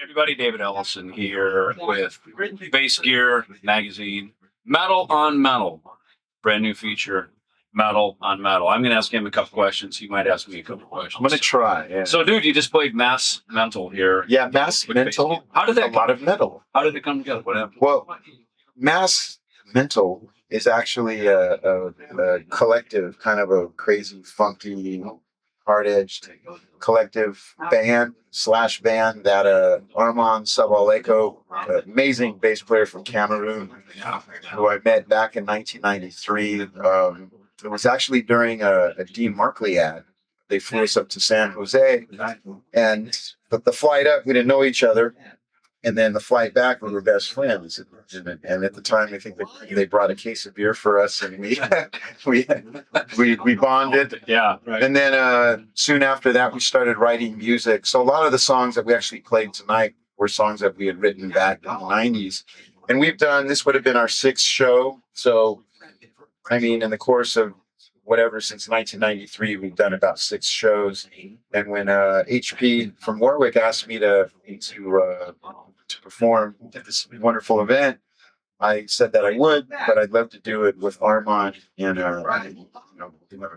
Everybody, David Ellefson here with Bass Gear Magazine, Metal on Metal, brand new feature, Metal on Metal. I'm going to ask him a couple questions. He might ask me a couple questions. I'm going to try. Yeah. So, dude, you just played Mass Mental here. Yeah, Mass Mental. How did that? A lot of metal. How did it come together? What happened? Well, Mass Mental is actually a collective, kind of a crazy, funky, hard-edged collective band that Armand Sabaleko, amazing bass player from Cameroon, who I met back in 1993. It was actually during a Dean Markley ad. They flew us up to San Jose, and the flight up, we didn't know each other. And then the flight back, we were best friends. And at the time, I think they brought a case of beer for us, and we bonded. Yeah. Right. And then soon after that, we started writing music. So a lot of the songs that we actually played tonight were songs that we had written back in the 90s. And this would have been our 6th show. So, I mean, in the course of whatever, since 1993, we've done about 6 shows. And when HP from Warwick asked me to perform at this wonderful event, I said that I would, but I'd love to do it with Armand and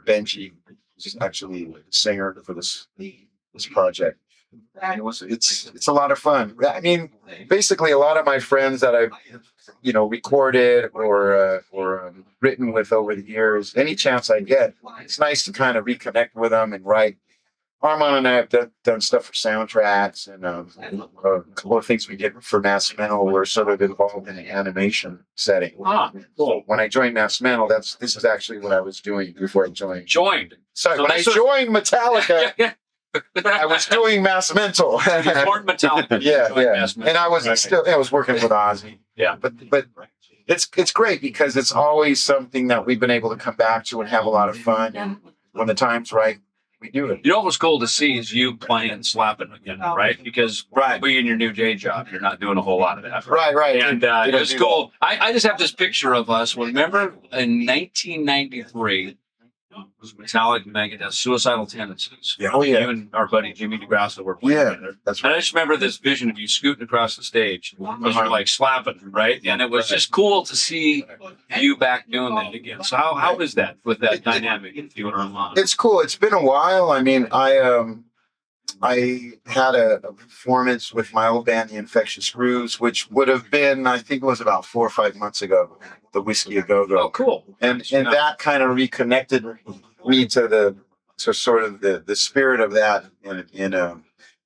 Benji, who's actually the singer for this project. It's a lot of fun. I mean, basically, a lot of my friends that I've recorded or written with over the years, any chance I get, it's nice to kind of reconnect with them and write. Armand and I have done stuff for soundtracks, and a couple of things we did for Mass Mental were sort of involved in the animation setting. Cool. When I joined Mass Mental, this is actually what I was doing before I joined. So when I joined Metallica, I was doing Mass Mental. Metallica. Yeah. And I was I was working with Ozzy. Yeah. But it's great because it's always something that we've been able to come back to and have a lot of fun. And when the time's right, we do it. You know what was cool to see is you playing slapping again, right? Because being in your new day job, you're not doing a whole lot of that. Right. And it was cool. I just have this picture of us. Remember in 1993, Metallica, Megadeth, Suicidal Tendencies. Yeah. Oh, yeah. You and our buddy Jimmy DeGrasso were playing together. That's right. And I just remember this vision of you scooting across the stage as you're like slapping, right? And it was just cool to see you back doing that again. So how is that with that dynamic with you and Armand? It's cool. It's been a while. I mean, I had a performance with my old band, The Infectious Grooves, which would have been, I think it was about 4 or 5 months ago, the Whiskey A Go Go. Oh, cool. And that kind of reconnected me to sort of the spirit of that. And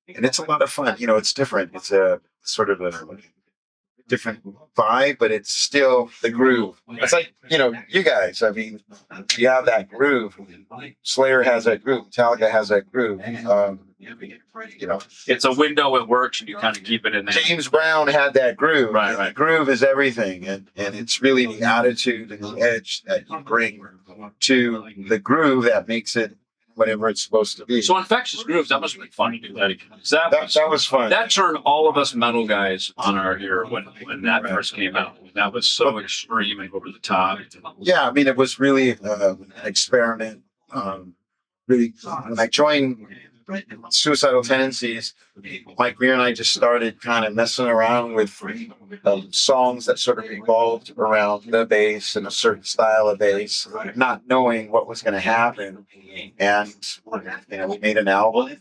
it's a lot of fun. It's different. It's a sort of a different vibe, but it's still the groove. It's like, you guys, I mean, you have that groove. Slayer has that groove. Metallica has that groove. It's a window, it works, and you kind of keep it in there. James Brown had that groove. Right. Groove is everything. And it's really the attitude and the edge that you bring to the groove that makes it whatever it's supposed to be. So Infectious Grooves, that must have been fun to do that again. That was fun. That turned all of us metal guys on our ear when that first came out. That was so extreme and over the top. Yeah, I mean, it was really an experiment. Really, when I joined Suicidal Tendencies, Mike Greer and I just started kind of messing around with songs that sort of revolved around the bass and a certain style of bass, not knowing what was going to happen. And we made an album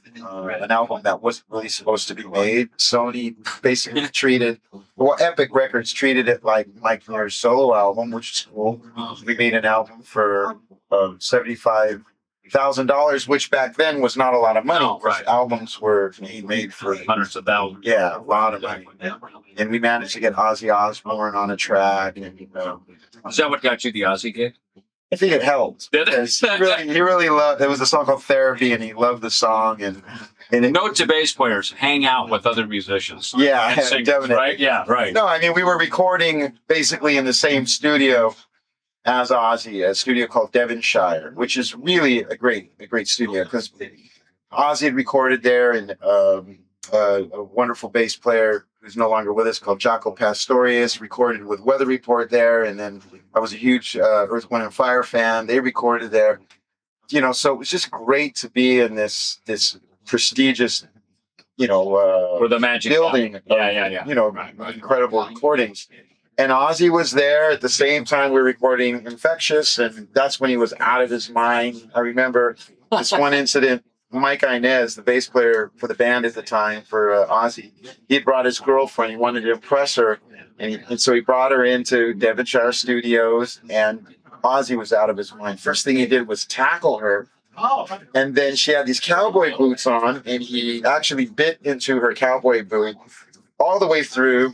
that wasn't really supposed to be made. Sony basically Epic Records treated it like Mike Greer's solo album, which is cool. We made an album for $75,000, which back then was not a lot of money. No, right. Albums were made for hundreds of thousands. Yeah, a lot of money. And we managed to get Ozzy Osbourne on a track. And, Is that what got you the Ozzy gig? I think it helped. Did it? He really loved. There was a song called Therapy, and he loved the song. And note to bass players: hang out with other musicians. Yeah, and singers, definitely. Right? Yeah, right. No, I mean, we were recording basically in the same studio as Ozzy, a studio called Devonshire, which is really a great studio because Ozzy had recorded there, and a wonderful bass player who's no longer with us called Jaco Pastorius recorded with Weather Report there, and then I was a huge Earth, Wind & Fire fan. They recorded there. so it was just great to be in this prestigious, For the magic building. Yeah. Incredible recordings. And Ozzy was there at the same time we were recording Infectious, and that's when he was out of his mind. I remember this one incident. Mike Inez, the bass player for the band at the time for Ozzy, he brought his girlfriend. He wanted to impress her, and so he brought her into Devonshire Studios, and Ozzy was out of his mind. First thing he did was tackle her, and then she had these cowboy boots on, and he actually bit into her cowboy boot all the way through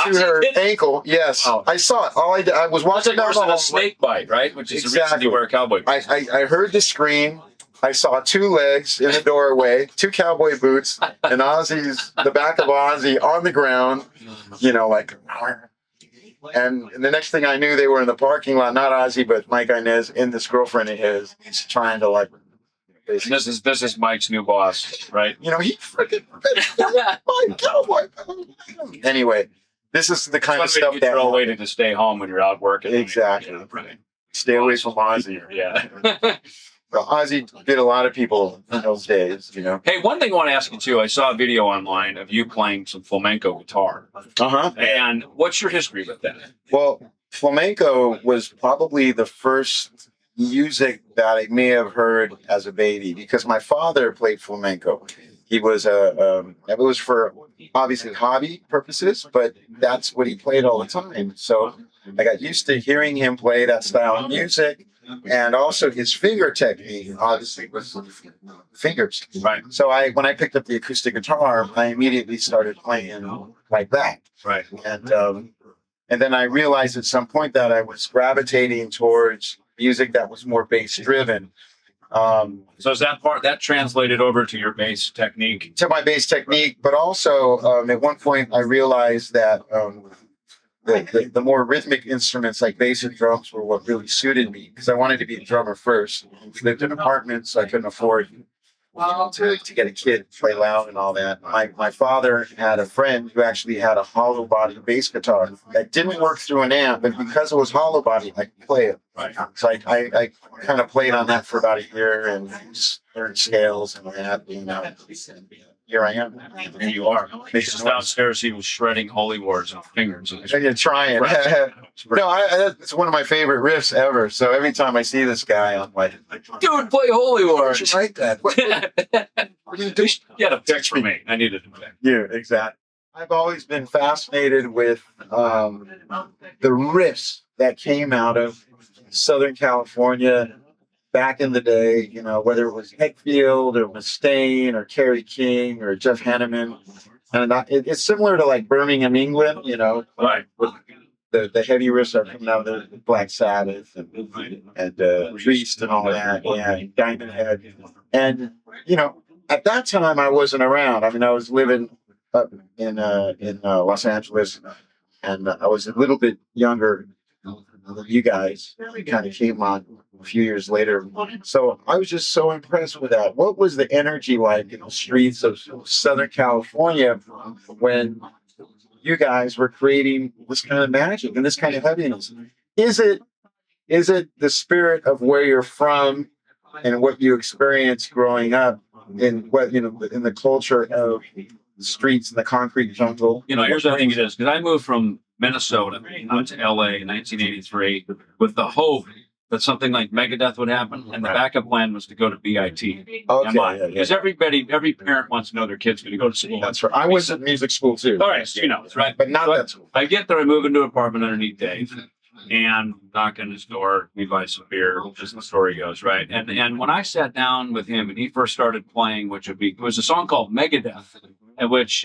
to her ankle. Yes, Oh. I saw it. I was watching Worse than a snake bite, right? Which is the reason you wear a cowboy boot. I heard the scream. I saw two legs in the doorway, two cowboy boots, and the back of Ozzy on the ground, like. And the next thing I knew, they were in the parking lot, not Ozzy, but Mike Inez and this girlfriend of his. He's trying to This is Mike's new boss, right? he freaking my cowboy. Anyway, this is the kind of stuff you that throw away to stay home when you're out working. Exactly. Yeah, right. Stay away from Ozzy. Yeah. Well, Ozzy did a lot of people in those days, Hey, one thing I want to ask you too. I saw a video online of you playing some flamenco guitar. And what's your history with that? Well, flamenco was probably the first music that I may have heard as a baby because my father played flamenco. He was it was for obviously hobby purposes, but that's what he played all the time. So I got used to hearing him play that style of music. And also his finger technique, obviously, was fingers. Right. So when I picked up the acoustic guitar, I immediately started playing like that. Right. And then I realized at some point that I was gravitating towards music that was more bass driven. So is that translated over to your bass technique? To my bass technique, but also at one point I realized that the more rhythmic instruments like bass and drums were what really suited me because I wanted to be a drummer first. We lived in apartments, so I couldn't afford to get a kid to play loud and all that. My father had a friend who actually had a hollow body bass guitar that didn't work through an amp, but because it was hollow body, I could play it. Right. So I kind of played on that for about a year and just learned scales and that. Here I am. Here you are. Just downstairs, he was shredding holy wars on fingers. You're trying. No, it's one of my favorite riffs ever. So every time I see this guy, I'm like, dude, play holy wars. Where'd you write that? What are you doing? You had a pick for me. I needed a pick. Yeah, exactly. I've always been fascinated with the riffs that came out of Southern California back in the day, whether it was Hetfield or Mustaine or Kerry King or Jeff Hanneman. And it's similar to like Birmingham, England, Right. With the heavy riffs are coming out of the Black Sabbath and Priest and all that, and Diamond Head. And, at that time I wasn't around. I mean, I was living up in Los Angeles, and I was a little bit younger than you guys. Kind of came on a few years later. So I was just so impressed with that. What was the energy like in the streets of Southern California when you guys were creating this kind of magic and this kind of heaviness? Is it the spirit of where you're from and what you experienced growing up in in the culture of the streets and the concrete jungle? Here's the thing it is, because I moved from Minnesota out to LA in 1983 with the hope that something like Megadeth would happen, and the backup plan was to go to BIT. Okay, because every parent wants to know their kid's going to go to school. That's right. I was at music school too. All right, so right, but not that school. I get there, I move into an apartment underneath Dave, and knock on his door. We buy some beer, as the story goes, right? And when I sat down with him, and he first started playing, it was a song called Megadeth, at which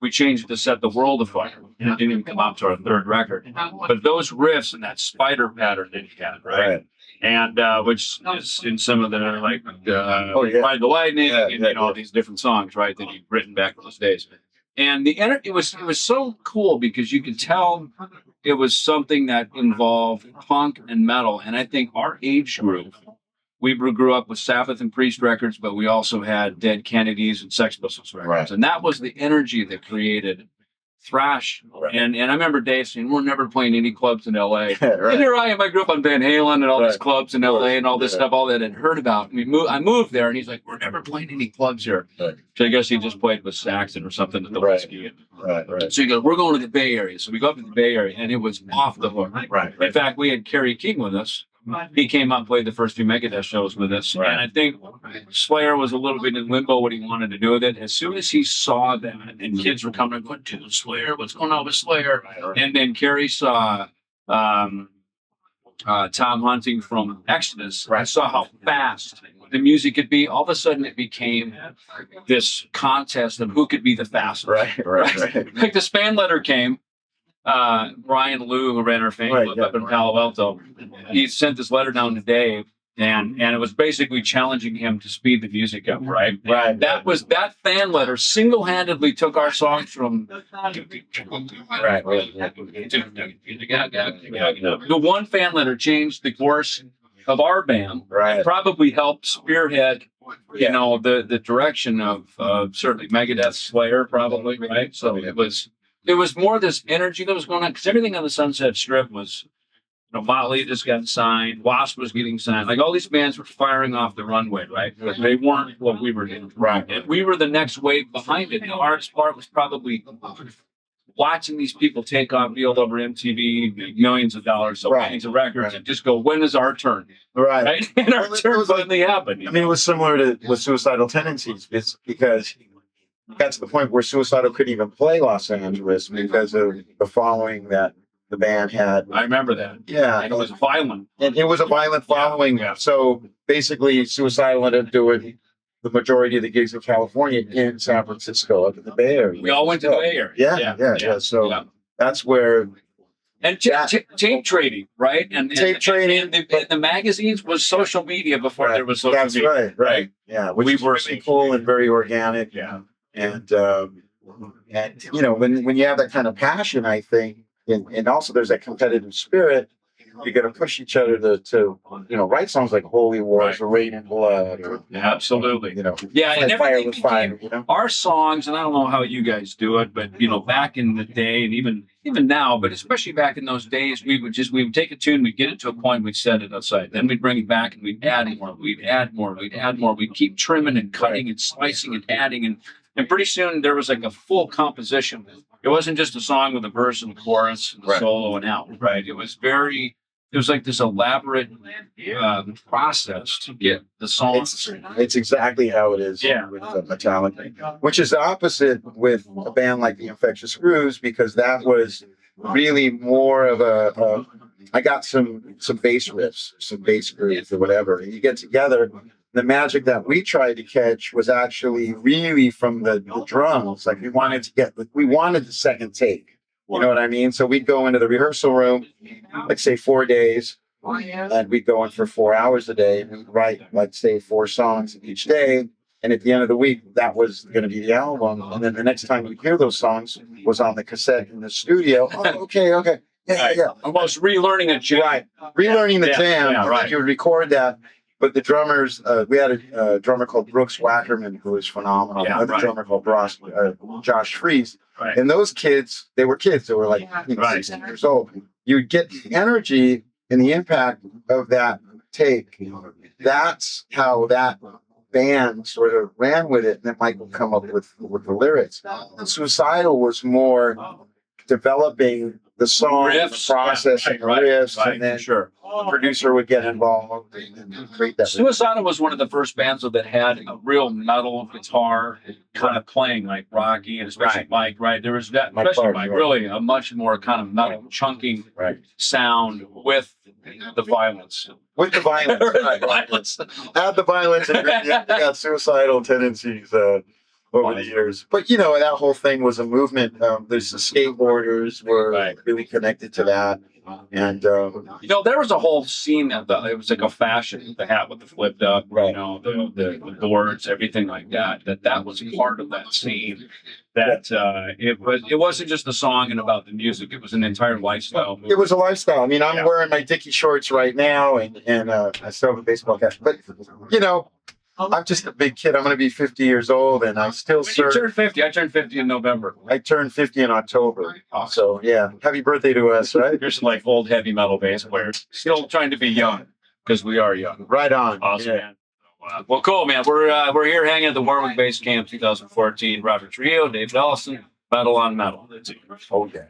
we changed it to Set the World Afire. And it didn't even come out to our third record. But those riffs and that spider pattern that he had, right? And which is in some of the Ride the Lightning and all these different songs, right, that he'd written back in those days. And it was so cool because you could tell it was something that involved punk and metal. And I think our age group, we grew up with Sabbath and Priest records, but we also had Dead Kennedys and Sex Pistols records. Right. And that was the energy that created thrash. Right. And I remember Dave saying, we're never playing any clubs in LA. Right. And here I am, I grew up on Van Halen and all these Right. clubs in LA and all this Yeah. stuff, all that I'd heard about. I moved there, and he's like, we're never playing any clubs here. Right. So I guess he just played with Saxon or something at the Right. whiskey. Right. So he goes, we're going to the Bay Area. So we go up to the Bay Area, and it was off the hook. Right. In fact, we had Kerry King with us. He came out and played the first few Megadeth shows with us. Right. And I think Slayer was a little bit in limbo what he wanted to do with it. As soon as he saw that, and kids were coming, what, dude, Slayer? What's going on with Slayer? Right. And then Kerry saw Tom Hunting from Exodus. Right. I saw how fast the music could be. All of a sudden, it became this contest of who could be the fastest. Right. Like the span letter came. Brian Liu, who ran our fan club up in Palo Alto, he sent this letter down to Dave, and it was basically challenging him to speed the music up, right? Right. That fan letter single-handedly took our songs from the one fan letter changed the course of our band. Right. Probably helped spearhead, you know, the direction of certainly Megadeth, Slayer, probably, right? So it was more this energy that was going on, because everything on the Sunset Strip was, you know, Motley just got signed, Wasp was getting signed, like all these bands were firing off the runway, right? But they weren't what we were doing. Right. And we were the next wave behind it. The hardest part was probably watching these people take off field over MTV, make millions of dollars, so millions of records, and just go, when is our turn? Right. And our Well, turn it was like- finally happened. I mean, it was similar to with Suicidal Tendencies. It's because it got to the point where Suicidal couldn't even play Los Angeles because of the following that the band had. I remember that. Yeah. And it was violent. And it was a violent following. Yeah. So basically, Suicidal ended up doing the majority of the gigs in California in San Francisco, up in the Bay Area. We all went to the Bay Area. Yeah. So that's where. And tape trading, right? And Tape trading. And the magazines was social media before there was social That's media. right. Yeah, which We was were really cool and very organic. Yeah. And you know, when you have that kind of passion, I think, and also there's that competitive spirit, you got to push each other to you know, write songs like Holy Wars or Rain and Blood or Absolutely. you know, Yeah, and Fire everything with Fire. became You know, our songs, and I don't know how you guys do it, but you know, back in the day, and even now, but especially back in those days, we would take a tune, we'd get it to a point, we'd set it aside, then we'd bring it back, and we'd add more, we'd keep trimming and cutting and slicing and adding, and pretty soon there was like a full composition. It wasn't just a song with a verse and a chorus and a solo and out, right? It was like this elaborate process to get the song. it's exactly how it is with Metallica, which is the opposite with a band like the Infectious Grooves, because that was really more of a I got some bass riffs, some bass grooves or whatever, and you get together. The magic that we tried to catch was actually really from the drums. Like we wanted the second take. You know what I mean? So we'd go into the rehearsal room, like say 4 days, and we'd go in for 4 hours a day, and we'd write, like say 4 songs each day. And at the end of the week, that was going to be the album. And then the next time you hear those songs was on the cassette in the studio. Oh, okay. Yeah. Almost relearning a jam. Right. Relearning the jam. Yeah, right. You would record that. But the drummers, we had a drummer called Brooks Wackerman who was phenomenal. Another drummer called Josh Fries. Right. And those kids, they were like 16 years old. You would get the energy and the impact of that take. That's how that band sort of ran with it. And then Mike would come up with the lyrics. Suicidal was more developing the song, Riffs, the process, and riffs, and then sure. the producer would get involved and create that. Suicidal was one of the first bands that had a real metal guitar kind of playing like Rocky, and especially Mike, right? There was that, especially Mike, really a much more kind of metal chunking sound with the violence. With the violence. Add the violence and you got Suicidal Tendencies over the years. But, you know, that whole thing was a movement. There's the skateboarders were really connected to that. And, you know, there was a whole scene it was like a fashion, the hat with the flipped up, you know, the boards, everything like that was part of that scene. That it wasn't just a song and about the music. It was an entire lifestyle. It was a lifestyle. I mean, I'm wearing my Dickie shorts right now and I still have a baseball cap. But, you know, I'm just a big kid. I'm going to be 50 years old, and I still When you serve. turn 50, I turned 50 in November. I turned 50 in October. So, yeah, happy birthday to us, right? Here's some like old heavy metal bass players. Still trying to be young because we are young. Right on. Awesome, Yeah. man. Well, cool, man. We're here hanging at the Warwick Bass Camp 2014. Robert Trujillo, David Ellefson, Metal on Metal. Oh, yeah.